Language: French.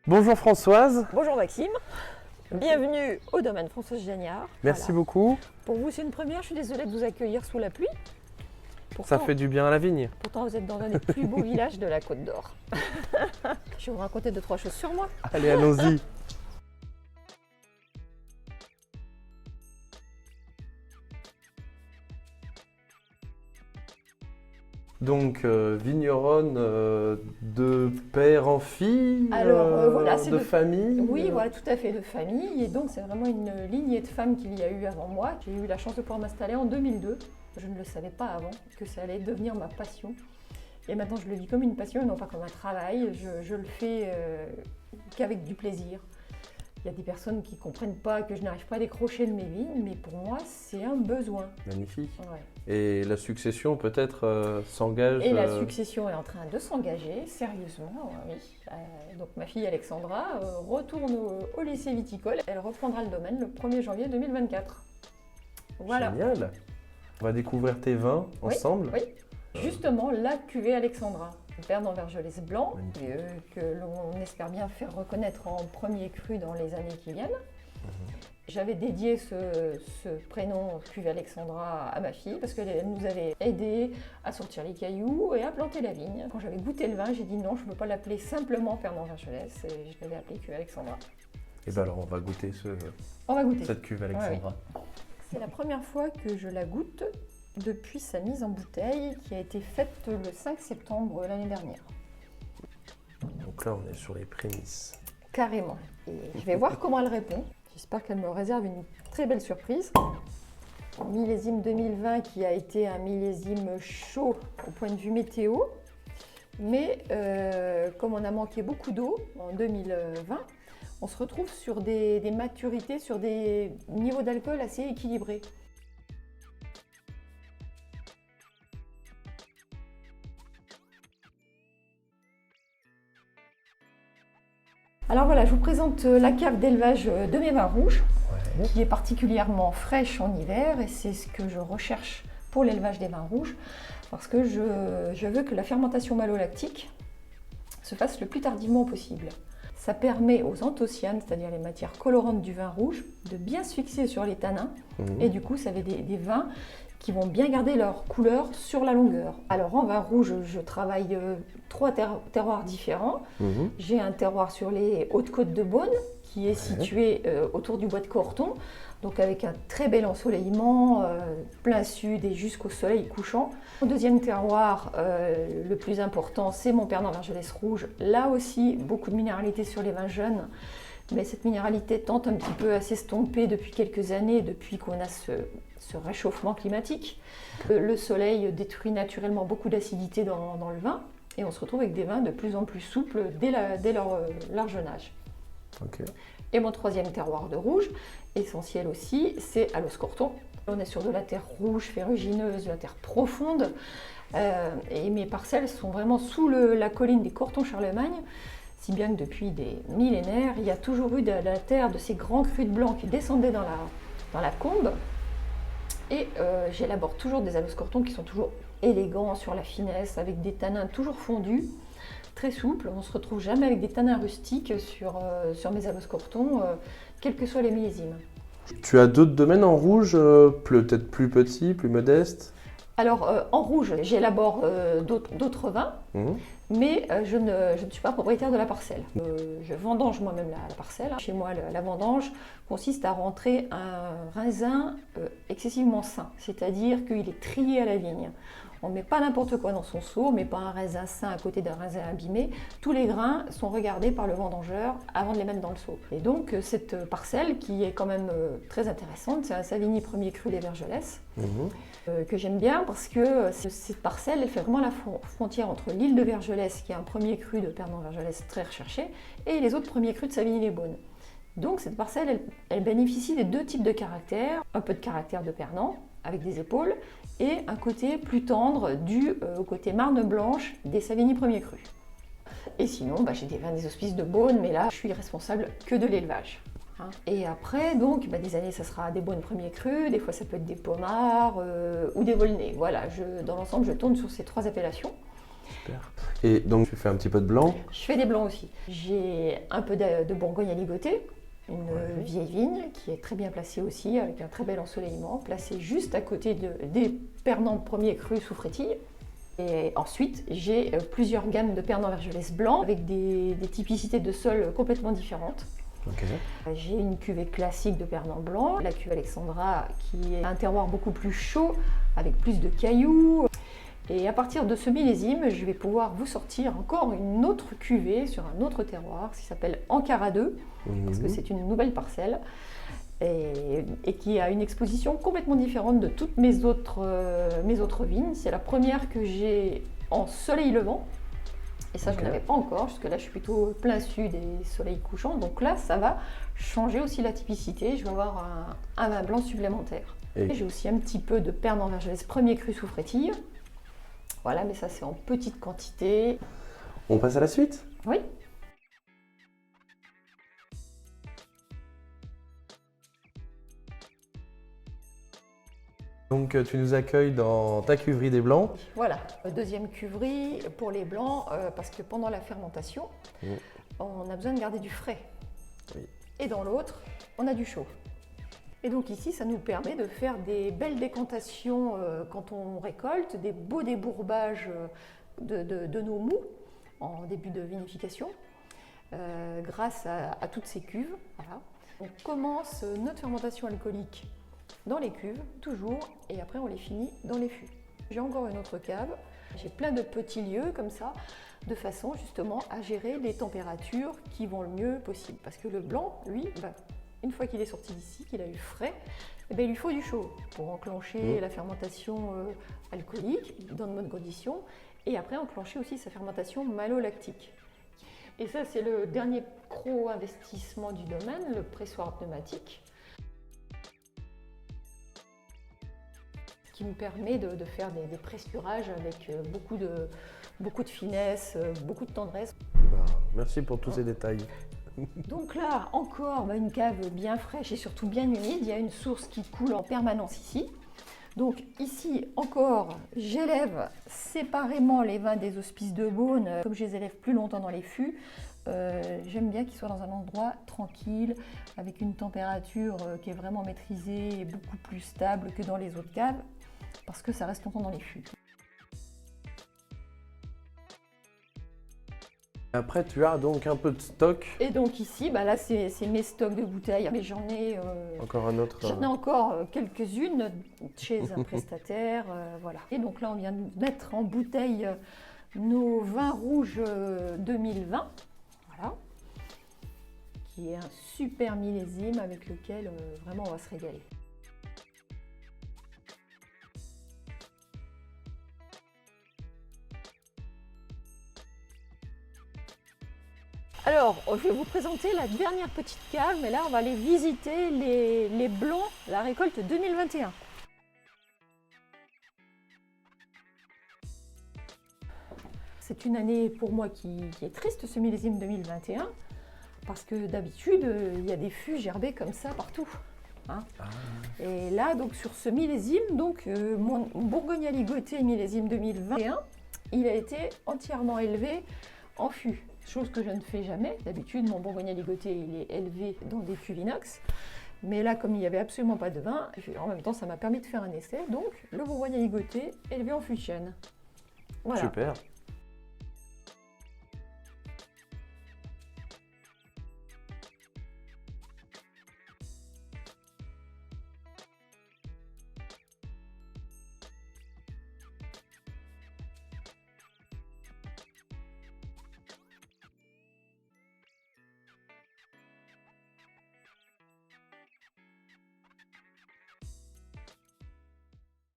Bonjour Françoise. Bonjour Maxime, bienvenue au domaine Françoise Jagnard. Merci beaucoup. Pour vous c'est une première, je suis désolée de vous accueillir sous la pluie. Ça fait du bien à la vigne. Pourtant vous êtes dans l'un des plus beaux villages de la Côte d'Or. Je vais vous raconter 2-3 choses sur moi. Allez, allons-y. Donc, vigneronne de père en fille, Alors, voilà, c'est de famille. Oui, voilà, tout à fait, de famille. Et donc c'est vraiment une lignée de femmes qu'il y a eu avant moi. J'ai eu la chance de pouvoir m'installer en 2002. Je ne le savais pas avant que ça allait devenir ma passion. Et maintenant je le vis comme une passion et non pas comme un travail. Je le fais qu'avec du plaisir. Il y a des personnes qui ne comprennent pas que je n'arrive pas à décrocher de mes vignes, mais pour moi, c'est un besoin. Magnifique. Ouais. Et la succession peut-être s'engage. Et la succession est en train de s'engager, sérieusement, oui. Donc ma fille Alexandra retourne au lycée viticole. Elle reprendra le domaine le 1er janvier 2024. Voilà. Génial. On va découvrir tes vins ensemble. Oui. Justement, la cuvée Alexandra. Pernod Vergelès blanc, que l'on espère bien faire reconnaître en premier cru dans les années qui viennent. J'avais dédié ce prénom cuvée Alexandra à ma fille parce qu'elle nous avait aidé à sortir les cailloux et à planter la vigne. Quand j'avais goûté le vin, j'ai dit non, je ne peux pas l'appeler simplement Pernod Vergelès et je l'avais appelé cuvée Alexandra. Et bien alors on va goûter cette cuvée Alexandra. Ouais. C'est la première fois que je la goûte depuis sa mise en bouteille qui a été faite le 5 septembre l'année dernière. Donc là on est sur les prémices. Carrément. Et je vais voir comment elle répond. J'espère qu'elle me réserve une très belle surprise. Millésime 2020 qui a été un millésime chaud au point de vue météo. Mais comme on a manqué beaucoup d'eau en 2020, on se retrouve sur des maturités, sur des niveaux d'alcool assez équilibrés. Alors voilà, je vous présente la cave d'élevage de mes vins rouges, qui est particulièrement fraîche en hiver et c'est ce que je recherche pour l'élevage des vins rouges parce que je veux que la fermentation malolactique se fasse le plus tardivement possible. Ça permet aux anthocyanes, c'est-à-dire les matières colorantes du vin rouge, de bien se fixer sur les tanins et du coup ça fait des vins qui vont bien garder leur couleur sur la longueur. Alors en vin rouge, je travaille 3 terroirs différents. J'ai un terroir sur les Hautes-Côtes de Beaune, qui est situé autour du bois de Corton, donc avec un très bel ensoleillement, plein sud et jusqu'au soleil couchant. Mon deuxième terroir, le plus important, c'est mon Pernod Vergelès rouge. Là aussi, beaucoup de minéralité sur les vins jeunes. Mais cette minéralité tente un petit peu à s'estomper depuis quelques années, depuis qu'on a ce réchauffement climatique. Le soleil détruit naturellement beaucoup d'acidité dans le vin et on se retrouve avec des vins de plus en plus souples dès leur jeune âge. Okay. Et mon troisième terroir de rouge, essentiel aussi, c'est à l'Oscorton. On est sur de la terre rouge, ferrugineuse, de la terre profonde. Et mes parcelles sont vraiment sous la colline des Cortons-Charlemagne. Si bien que depuis des millénaires, il y a toujours eu de la terre, de ces grands crus de blanc qui descendaient dans la combe. Et j'élabore toujours des aloscortons qui sont toujours élégants sur la finesse, avec des tanins toujours fondus, très souples. On ne se retrouve jamais avec des tanins rustiques sur mes aloscortons, quels que soient les millésimes. Tu as d'autres domaines en rouge, peut-être plus petits, plus modestes? Alors en rouge, j'élabore d'autres vins. Mais je ne suis pas propriétaire de la parcelle. Je vendange moi-même la parcelle. Chez moi, la vendange consiste à rentrer un raisin excessivement sain, c'est-à-dire qu'il est trié à la vigne. On ne met pas n'importe quoi dans son seau, on ne met pas un raisin sain à côté d'un raisin abîmé. Tous les grains sont regardés par le vendangeur avant de les mettre dans le seau. Et donc cette parcelle, qui est quand même très intéressante, c'est un Savigny premier cru des Vergelès, que j'aime bien parce que cette parcelle, elle fait vraiment la frontière entre l'île de Vergelès, qui est un premier cru de Pernod Vergelès très recherché, et les autres premiers crus de Savigny-les-Beaunes. Donc cette parcelle, elle bénéficie des deux types de caractères, un peu de caractère de Pernod, avec des épaules, et un côté plus tendre dû au côté marne blanche des Savigny premier cru. Et sinon, j'ai des vins des hospices de Beaune, mais là, je suis responsable que de l'élevage. Et après, donc, des années, ça sera des Beaune premier cru, des fois ça peut être des Pomards ou des Volnay. Voilà, dans l'ensemble, je tourne sur ces 3 appellations. Super. Et donc tu fais un petit peu de blanc. Je fais des blancs aussi. J'ai un peu de Bourgogne à ligoter, une vieille vigne qui est très bien placée aussi, avec un très bel ensoleillement, placée juste à côté des pernants premiers crus sous frétille. Et ensuite, j'ai plusieurs gammes de pernants vergelès blancs avec des typicités de sol complètement différentes. Ok. J'ai une cuvée classique de pernant blanc, la cuve Alexandra qui est un terroir beaucoup plus chaud, avec plus de cailloux. Et à partir de ce millésime, je vais pouvoir vous sortir encore une autre cuvée sur un autre terroir qui s'appelle Ankara 2, parce que c'est une nouvelle parcelle et qui a une exposition complètement différente de toutes mes autres vignes. C'est la première que j'ai en soleil levant. Et ça, je n'en avais pas encore, parce que là, je suis plutôt plein sud et soleil couchant. Donc là, ça va changer aussi la typicité. Je vais avoir un vin blanc supplémentaire. Et j'ai aussi un petit peu de pernant vergelès premier cru sous frétille. Voilà, mais ça, c'est en petite quantité. On passe à la suite? Oui. Donc tu nous accueilles dans ta cuverie des blancs. Voilà, deuxième cuverie pour les blancs, parce que pendant la fermentation, on a besoin de garder du frais. Oui. Et dans l'autre, on a du chaud. Et donc ici, ça nous permet de faire des belles décantations quand on récolte, des beaux débourbages de nos mous en début de vinification, grâce à toutes ces cuves. Voilà. On commence notre fermentation alcoolique dans les cuves, toujours, et après on les finit dans les fûts. J'ai encore une autre cave, j'ai plein de petits lieux comme ça, de façon justement à gérer les températures qui vont le mieux possible. Parce que le blanc, lui, une fois qu'il est sorti d'ici, qu'il a eu frais, il lui faut du chaud pour enclencher la fermentation alcoolique dans de bonnes conditions, et après enclencher aussi sa fermentation malolactique. Et ça, c'est le dernier gros investissement du domaine, le pressoir pneumatique, qui me permet de faire des pressurages avec beaucoup de finesse, beaucoup de tendresse. Merci pour tous ces détails. Donc là, encore une cave bien fraîche et surtout bien humide. Il y a une source qui coule en permanence ici. Donc ici, encore, j'élève séparément les vins des hospices de Beaune. Comme je les élève plus longtemps dans les fûts, j'aime bien qu'ils soient dans un endroit tranquille, avec une température qui est vraiment maîtrisée et beaucoup plus stable que dans les autres caves, parce que ça reste longtemps dans les fûts. Après, tu as donc un peu de stock. Et donc ici, là c'est mes stocks de bouteilles, mais j'en ai encore un autre. J'en ai encore quelques-unes chez un prestataire, voilà. Et donc là, on vient de mettre en bouteille nos vins rouges 2020, voilà, qui est un super millésime avec lequel vraiment on va se régaler. Alors, je vais vous présenter la dernière petite cave, mais là, on va aller visiter les blancs, la récolte 2021. C'est une année pour moi qui est triste, ce millésime 2021, parce que d'habitude, il y a des fûts gerbés comme ça partout. Hein. Et là, donc, sur ce millésime, mon Bourgogne à ligoter millésime 2021, il a été entièrement élevé en fût. Chose que je ne fais jamais. D'habitude, mon Bourgogne à ligoter, il est élevé dans des cuves inox. Mais là, comme il n'y avait absolument pas de vin, en même temps, ça m'a permis de faire un essai. Donc, le Bourgogne à ligoter élevé en fût de chêne. Voilà. Super.